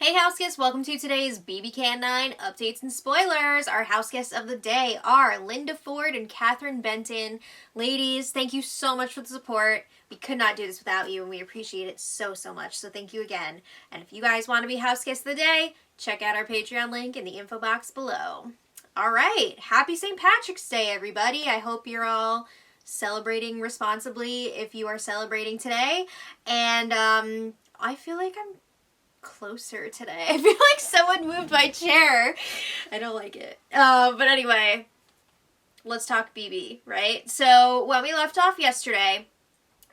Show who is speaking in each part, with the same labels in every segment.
Speaker 1: Hey house guests, welcome to today's bbcan 9 updates and spoilers. Our house guests of the day are Linda Ford and Catherine Benton. Ladies, thank you so much for the support. We could not do this without you and we appreciate it so much, so thank you again. And if you guys want to be house guests of the day, check out our Patreon link in the info box below. Alright, happy St. Patrick's Day everybody. I hope you're all celebrating responsibly if you are celebrating today. And I feel like I'm closer today. I feel like someone moved my chair. I don't like it. But anyway, let's talk BB, right? So when we left off yesterday,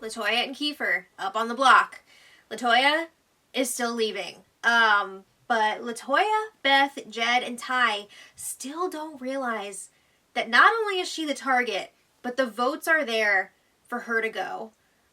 Speaker 1: Latoya and Kiefer up on the block. Latoya is still leaving. But Latoya, Beth, Jed, and Ty still don't realize that not only is she the target, but the votes are there for her to go.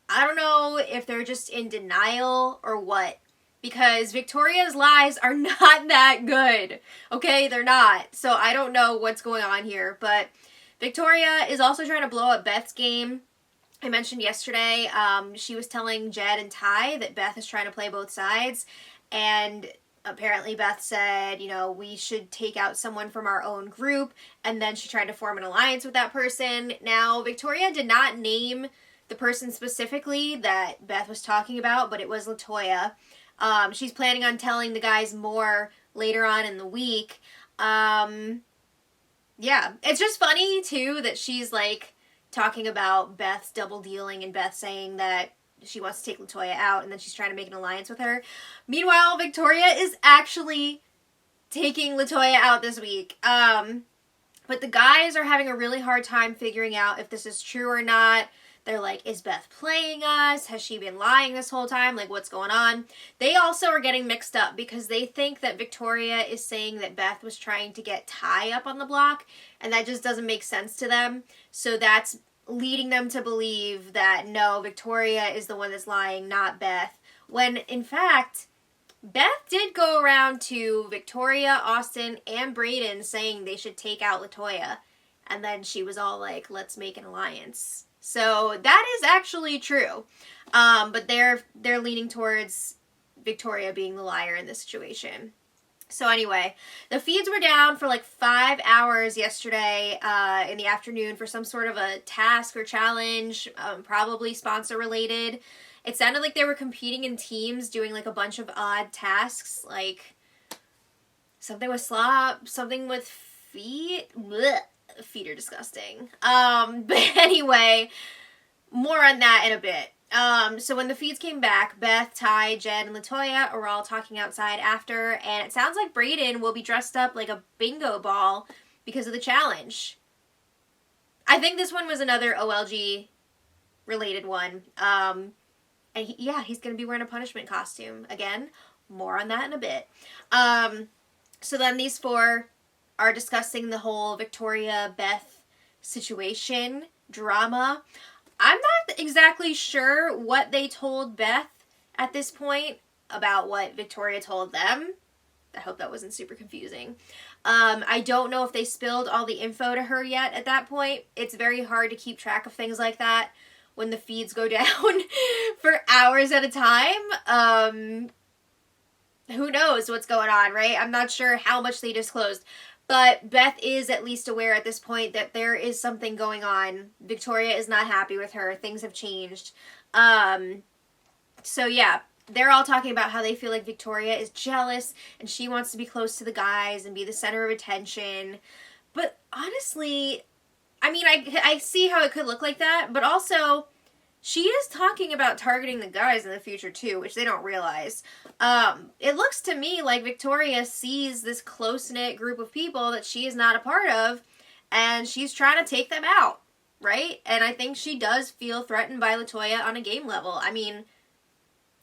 Speaker 1: I don't know if they're just in denial or what, because Victoria's lies are not that good. Okay, they're not. So I don't know what's going on here, but Victoria is also trying to blow up Beth's game. I mentioned yesterday, she was telling Jed and Ty that Beth is trying to play both sides, and apparently Beth said, you know, we should take out someone from our own group, and then she tried to form an alliance with that person. Now, Victoria did not name the person specifically that Beth was talking about, but it was Latoya. She's planning on telling the guys more later on in the week. Yeah, it's just funny, too, that she's, like, talking about Beth's double dealing and Beth saying that she wants to take Latoya out and then she's trying to make an alliance with her. Meanwhile, Victoria is actually taking Latoya out this week. But the guys are having a really hard time figuring out if this is true or not. They're like, is Beth playing us? Has she been lying this whole time? Like, what's going on? They also are getting mixed up because they think that Victoria is saying that Beth was trying to get Ty up on the block, and that just doesn't make sense to them. So that's leading them to believe that, no, Victoria is the one that's lying, not Beth. When, in fact, Beth did go around to Victoria, Austin, and Brayden saying they should take out Latoya. And then she was all like, let's make an alliance. So that is actually true. But they're leaning towards Victoria being the liar in this situation. So anyway, the feeds were down for like 5 hours yesterday in the afternoon for some sort of a task or challenge, probably sponsor related. It sounded like they were competing in teams doing like a bunch of odd tasks, like something with slop, something with feet. Blech. Feet are disgusting. But anyway, more on that in a bit. So when the feeds came back, Beth, Ty, Jed, and Latoya are all talking outside after, and it sounds like Brayden will be dressed up like a bingo ball because of the challenge. I think this one was another OLG related one. And he's going to be wearing a punishment costume. Again, more on that in a bit. So then these four are discussing the whole Victoria-Beth situation, drama. I'm not exactly sure what they told Beth at this point about what Victoria told them. I hope that wasn't super confusing. I don't know if they spilled all the info to her yet at that point. It's very hard to keep track of things like that when the feeds go down for hours at a time. Who knows what's going on, right? I'm not sure how much they disclosed. But Beth is at least aware at this point that there is something going on. Victoria is not happy with her. Things have changed. So yeah, they're all talking about how they feel like Victoria is jealous and she wants to be close to the guys and be the center of attention. But honestly, I mean, I see how it could look like that, but also she is talking about targeting the guys in the future too, which they don't realize. It looks to me like Victoria sees this close-knit group of people that she is not a part of, and she's trying to take them out, right? And I think she does feel threatened by Latoya on a game level. I mean,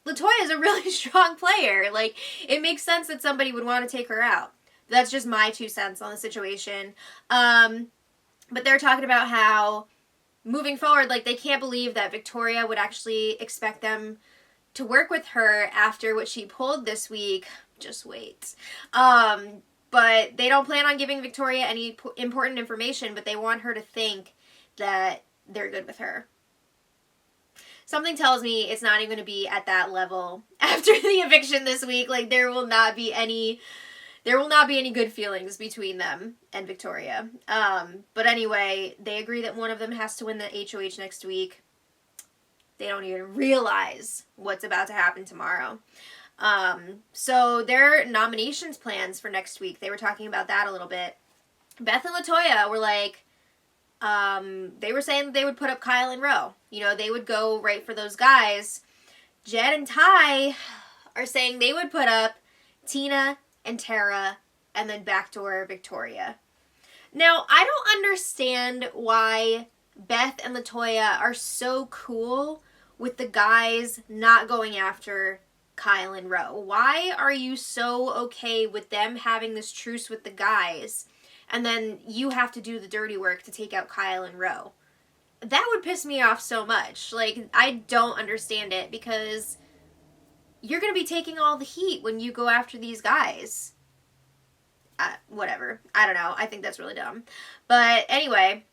Speaker 1: Latoya is a really strong player. Like, it makes sense that somebody would want to take her out. That's just my 2 cents on the situation. But they're talking about how moving forward, like, they can't believe that Victoria would actually expect them to work with her after what she pulled this week. Just wait. But they don't plan on giving Victoria any important information, but they want her to think that they're good with her. something tells me it's not even going to be at that level after the eviction this week. Like, there will not be any good feelings between them and Victoria. But anyway, they agree that one of them has to win the HOH next week. They don't even realize what's about to happen tomorrow. So their nominations plans for next week, they were talking about that a little bit. Beth and Latoya were like, they were saying that they would put up Kyle and Ro. You know, they would go right for those guys. Jed and Ty are saying they would put up Tina and Tara and then backdoor Victoria. Now, I don't understand why Beth and Latoya are so cool with the guys not going after Kyle and Ro. Why are you so okay with them having this truce with the guys, and then you have to do the dirty work to take out Kyle and Ro? That would piss me off so much. Like, I don't understand it, because you're going to be taking all the heat when you go after these guys. Whatever. I don't know. I think that's really dumb. But anyway,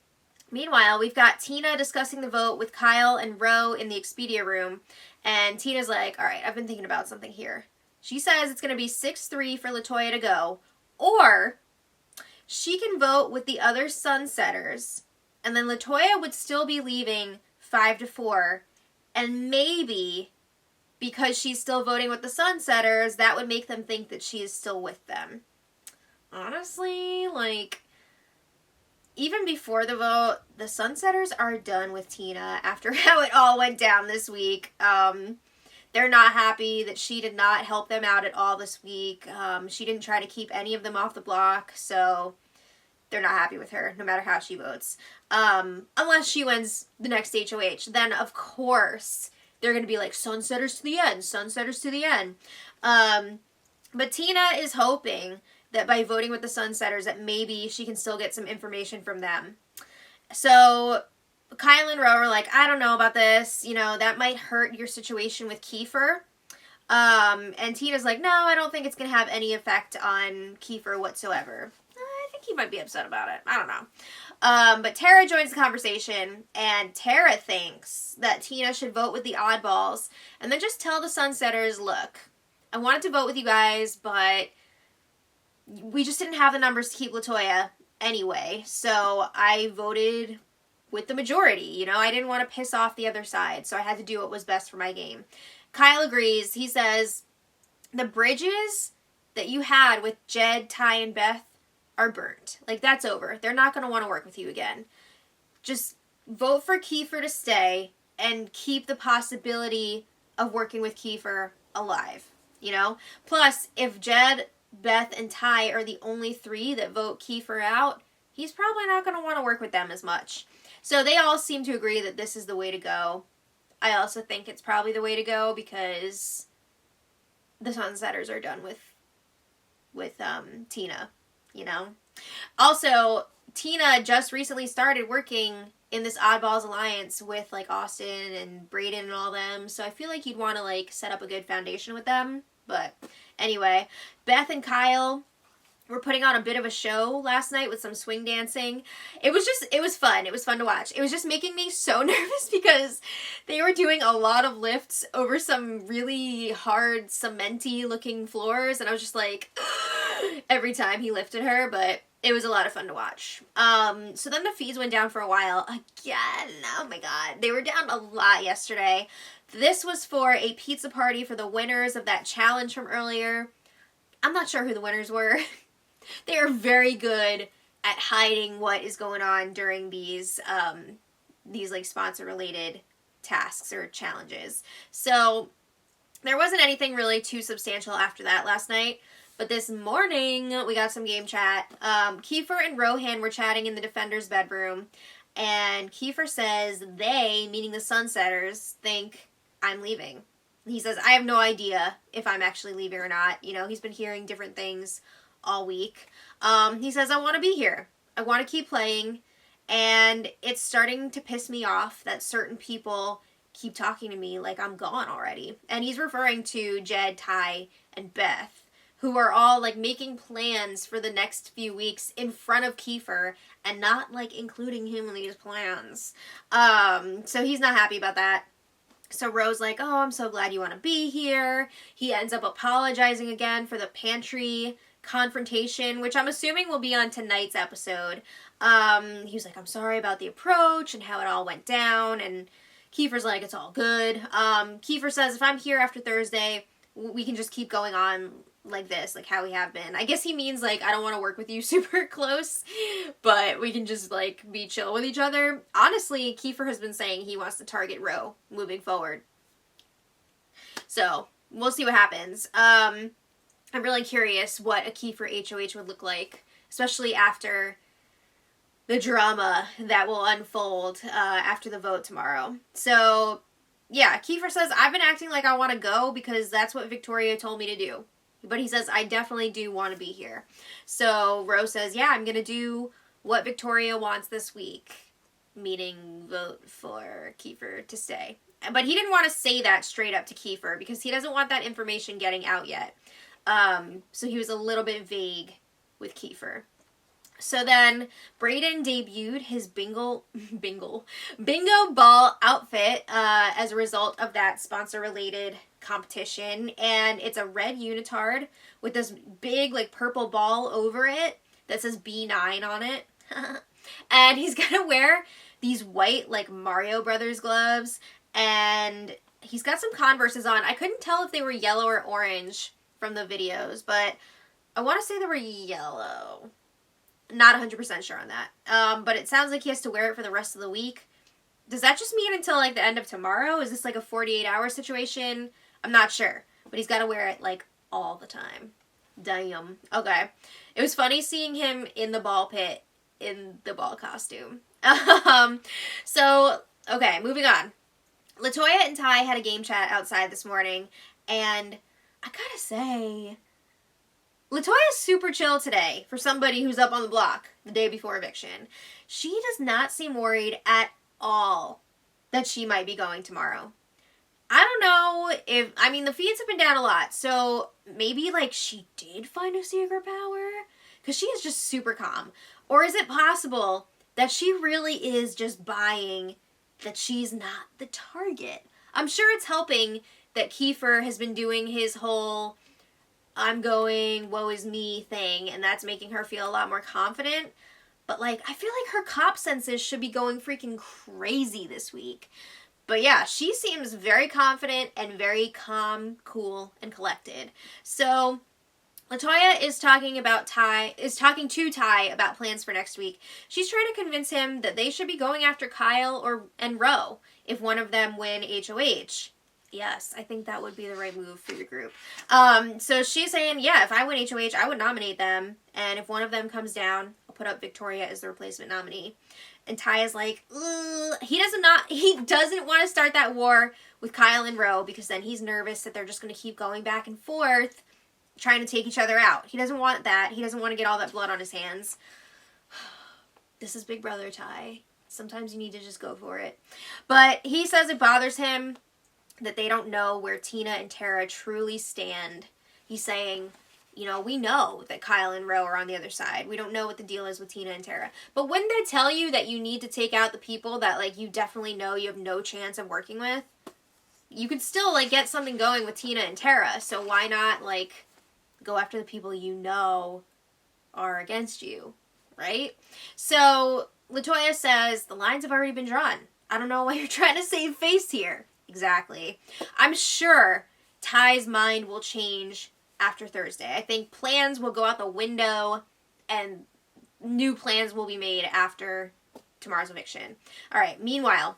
Speaker 1: meanwhile, we've got Tina discussing the vote with Kyle and Ro in the Expedia room. And Tina's like, all right, I've been thinking about something here. She says it's going to be 6-3 for Latoya to go. Or she can vote with the other Sunsetters, and then Latoya would still be leaving 5-4. And maybe, because she's still voting with the Sunsetters, that would make them think that she is still with them. Honestly, like, even before the vote, the Sunsetters are done with Tina after how it all went down this week. They're not happy that she did not help them out at all this week. She didn't try to keep any of them off the block, so they're not happy with her, no matter how she votes. Unless she wins the next HOH. Then, of course, they're going to be like, Sunsetters to the end, Sunsetters to the end. But Tina is hoping that by voting with the Sunsetters that maybe she can still get some information from them. So Kyle and Ro are like, I don't know about this. You know, that might hurt your situation with Kiefer. And Tina's like, no, I don't think it's going to have any effect on Kiefer whatsoever. I think he might be upset about it. I don't know. But Tara joins the conversation, and Tara thinks that Tina should vote with the oddballs and then just tell the Sunsetters, look, I wanted to vote with you guys, but we just didn't have the numbers to keep Latoya anyway, so I voted with the majority. You know, I didn't want to piss off the other side, so I had to do what was best for my game. Kyle agrees. He says, the bridges that you had with Jed, Ty, and Beth are burnt. Like, that's over. They're not going to want to work with you again. Just vote for Kiefer to stay and keep the possibility of working with Kiefer alive, you know? Plus, if Jed, Beth, and Ty are the only 3 that vote Kiefer out, he's probably not going to want to work with them as much. So they all seem to agree that this is the way to go. I also think it's probably the way to go because the Sunsetters are done with Tina, you know? Also, Tina just recently started working in this Oddballs Alliance with, like, Austin and Brayden and all them, so I feel like you'd want to, like, set up a good foundation with them. But anyway, Beth and Kyle were putting on a bit of a show last night with some swing dancing. It was fun. It was fun to watch. It was just making me so nervous because they were doing a lot of lifts over some really hard, cementy looking floors, and I was just like, every time he lifted her, but it was a lot of fun to watch. So then the fees went down for a while. Again, oh my god. They were down a lot yesterday. This was for a pizza party for the winners of that challenge from earlier. I'm not sure who the winners were. They are very good at hiding what is going on during these like sponsor-related tasks or challenges. So there wasn't anything really too substantial after that last night. But this morning, we got some game chat. Kiefer and Rohan were chatting in the Defender's bedroom. And Kiefer says they, meaning the Sunsetters, think I'm leaving. He says, I have no idea if I'm actually leaving or not. You know, he's been hearing different things all week. He says, I want to be here. I want to keep playing. And it's starting to piss me off that certain people keep talking to me like I'm gone already. And he's referring to Jed, Ty, and Beth, who are all, like, making plans for the next few weeks in front of Kiefer and not, like, including him in these plans. So he's not happy about that. So Ro's like, oh, I'm so glad you want to be here. He ends up apologizing again for the pantry confrontation, which I'm assuming will be on tonight's episode. He was like, I'm sorry about the approach and how it all went down, and Kiefer's like, it's all good. Kiefer says, if I'm here after Thursday, we can just keep going on like this, like how we have been. I guess he means, like, I don't want to work with you super close, but we can just, like, be chill with each other. Honestly, Kiefer has been saying he wants to target Ro moving forward. So, we'll see what happens. I'm really curious what a Kiefer HOH would look like, especially after the drama that will unfold after the vote tomorrow. So, yeah, Kiefer says, I've been acting like I want to go because that's what Victoria told me to do. But he says, I definitely do want to be here. So Ro says, yeah, I'm going to do what Victoria wants this week. Meaning vote for Kiefer to stay. But he didn't want to say that straight up to Kiefer because he doesn't want that information getting out yet. So he was a little bit vague with Kiefer. So then Brayden debuted his bingo ball outfit as a result of that sponsor-related competition. And it's a red unitard with this big, like, purple ball over it that says B9 on it. And he's gonna wear these white, like, Mario Brothers gloves. And he's got some Converses on. I couldn't tell if they were yellow or orange from the videos, but I want to say they were yellow. Not 100% sure on that. But it sounds like he has to wear it for the rest of the week. Does that just mean until, like, the end of tomorrow? Is this, like, a 48-hour situation? I'm not sure. But he's got to wear it, like, all the time. Damn. Okay. It was funny seeing him in the ball pit in the ball costume. So, okay, moving on. Latoya and Ty had a game chat outside this morning, and I gotta say, Latoya's super chill today for somebody who's up on the block the day before eviction. She does not seem worried at all that she might be going tomorrow. I don't know if, I mean, the feeds have been down a lot, so maybe, like, she did find a secret power? Because she is just super calm. Or is it possible that she really is just buying that she's not the target? I'm sure it's helping that Kiefer has been doing his whole I'm going, woe is me thing, and that's making her feel a lot more confident. But, like, I feel like her cop senses should be going freaking crazy this week. But yeah, she seems very confident and very calm, cool, and collected. So Latoya is talking to Ty about plans for next week. She's trying to convince him that they should be going after Kyle and Ro if one of them win HOH. Yes, I think that would be the right move for your group. So she's saying, yeah, if I win HOH, I would nominate them. And if one of them comes down, I'll put up Victoria as the replacement nominee. And Ty is like, ugh. He doesn't want to start that war with Kyle and Ro because then he's nervous that they're just going to keep going back and forth trying to take each other out. He doesn't want that. He doesn't want to get all that blood on his hands. This is Big Brother Ty. Sometimes you need to just go for it. But he says it bothers him that they don't know where Tina and Tara truly stand. He's saying, you know, we know that Kyle and Ro are on the other side. We don't know what the deal is with Tina and Tara. But wouldn't they tell you that you need to take out the people that, like, you definitely know you have no chance of working with? You could still, like, get something going with Tina and Tara. So why not, like, go after the people you know are against you, right? So Latoya says, the lines have already been drawn. I don't know why you're trying to save face here. Exactly. I'm sure Ty's mind will change after Thursday. I think plans will go out the window and new plans will be made after tomorrow's eviction. All right, meanwhile,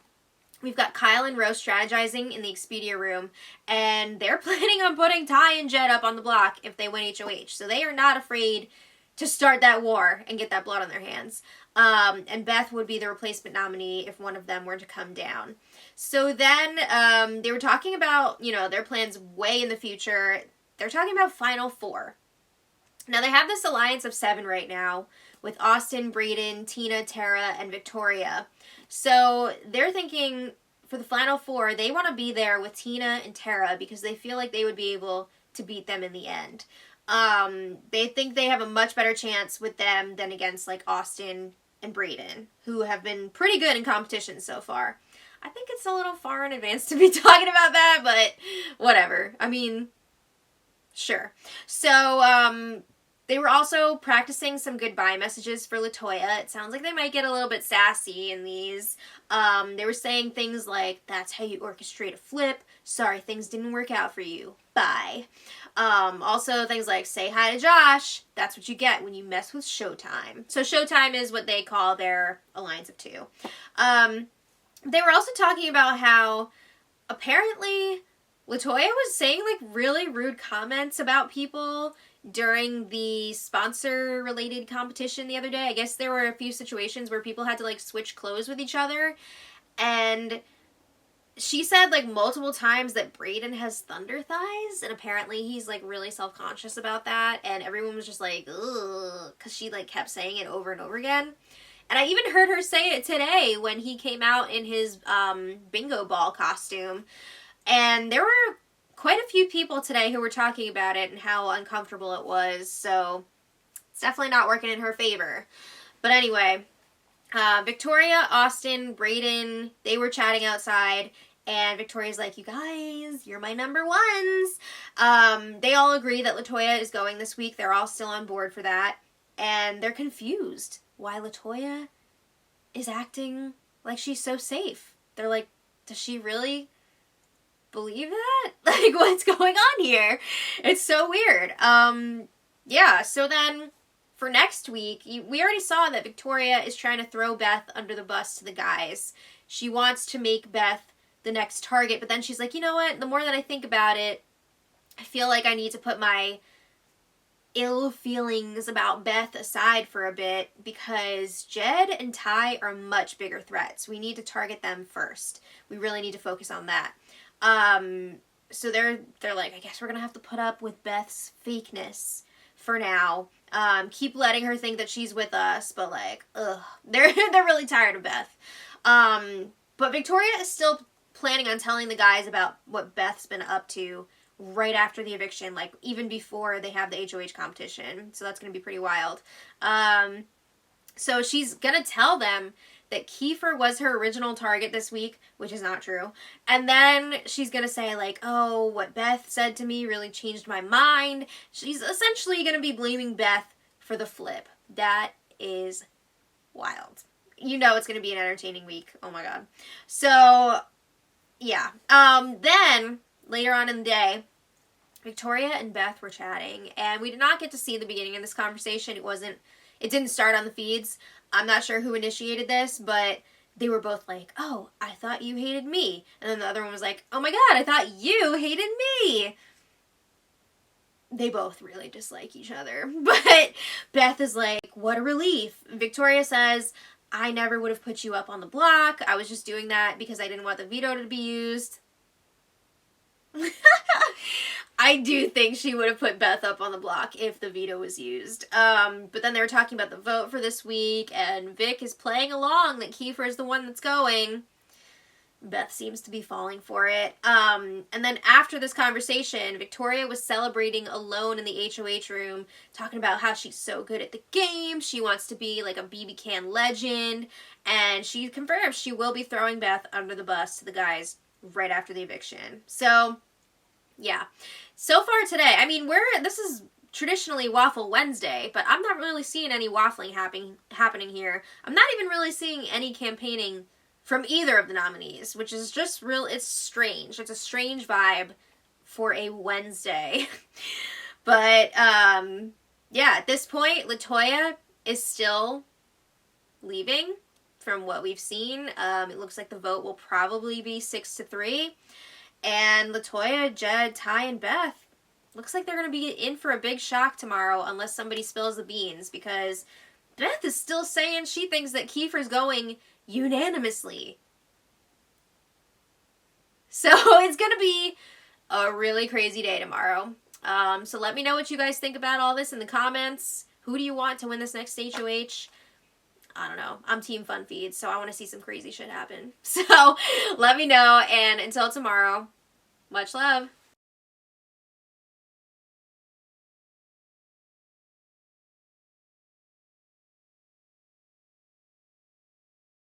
Speaker 1: we've got Kyle and Ro strategizing in the Expedia room, and they're planning on putting Ty and Jed up on the block if they win HOH. So they are not afraid to start that war and get that blood on their hands. And Beth would be the replacement nominee if one of them were to come down. So then they were talking about, you know, their plans way in the future. They're talking about Final Four. Now, they have this alliance of 7 right now with Austin, Brayden, Tina, Tara, and Victoria. So they're thinking for the Final Four, they want to be there with Tina and Tara because they feel like they would be able to beat them in the end. They think they have a much better chance with them than against, like, Austin and Brayden, who have been pretty good in competition so far. I think it's a little far in advance to be talking about that, but whatever. I mean, sure. So, they were also practicing some goodbye messages for Latoya. It sounds like they might get a little bit sassy in these. They were saying things like, that's how you orchestrate a flip. Sorry, things didn't work out for you. Bye. Also things like, say hi to Josh. That's what you get when you mess with Showtime. So Showtime is what they call their alliance of two. They were also talking about how apparently Latoya was saying like really rude comments about people during the sponsor-related competition the other day. I guess there were a few situations where people had to, like, switch clothes with each other. And she said, like, multiple times that Brayden has thunder thighs. And apparently he's, like, really self-conscious about that. And everyone was just like, ugh, because she, like, kept saying it over and over again. And I even heard her say it today when he came out in his bingo ball costume. And there were quite a few people today who were talking about it and how uncomfortable it was, so it's definitely not working in her favor. But anyway, Victoria, Austin, Brayden, they were chatting outside, and Victoria's like, you guys, you're my number ones. They all agree that Latoya is going this week. They're all still on board for that, and they're confused why Latoya is acting like she's so safe. They're like, does she really believe that? Like, what's going on here? It's so weird. Yeah, so then for next week, we already saw that Victoria is trying to throw Beth under the bus to the guys. She wants to make Beth the next target, but then she's like, you know what? The more that I think about it, I feel like I need to put my ill feelings about Beth aside for a bit because Jed and Ty are much bigger threats. We need to target them first. We really need to focus on that. So they're like, I guess we're gonna have to put up with Beth's fakeness for now. Keep letting her think that she's with us, but like, ugh, they're really tired of Beth. But Victoria is still planning on telling the guys about what Beth's been up to right after the eviction, like even before they have the HOH competition. So that's gonna be pretty wild. So she's gonna tell them that Kiefer was her original target this week, which is not true. And then she's going to say, like, oh, what Beth said to me really changed my mind. She's essentially going to be blaming Beth for the flip. That is wild. You know it's going to be an entertaining week. Oh, my God. So, yeah. Then, later on in the day, Victoria and Beth were chatting, and we did not get to see the beginning of this conversation. It didn't start on the feeds. I'm not sure who initiated this, but they were both like, oh, I thought you hated me. And then the other one was like, oh my God, I thought you hated me. They both really dislike each other. But Beth is like, what a relief. Victoria says, I never would have put you up on the block. I was just doing that because I didn't want the veto to be used. I do think she would have put Beth up on the block if the veto was used. But then they were talking about the vote for this week, and Vic is playing along that Kiefer is the one that's going. Beth seems to be falling for it. And then after this conversation, Victoria was celebrating alone in the HOH room, talking about how she's so good at the game. She wants to be like a bbcan legend, and she confirms she will be throwing Beth under the bus to the guys right after the eviction. So, yeah. So far today, I mean, this is traditionally Waffle Wednesday, but I'm not really seeing any waffling happening here. I'm not even really seeing any campaigning from either of the nominees, which is just it's strange. It's a strange vibe for a Wednesday. But, yeah, at this point, Latoya is still leaving from what we've seen. It looks like the vote will probably be 6-3. And Latoya, Jed, Ty, and Beth, looks like they're going to be in for a big shock tomorrow unless somebody spills the beans, because Beth is still saying she thinks that Kiefer's going unanimously. So it's going to be a really crazy day tomorrow. So let me know what you guys think about all this in the comments. Who do you want to win this next HOH? I don't know. I'm Team Fun Feeds, so I want to see some crazy shit happen. So let me know, and until tomorrow, much love.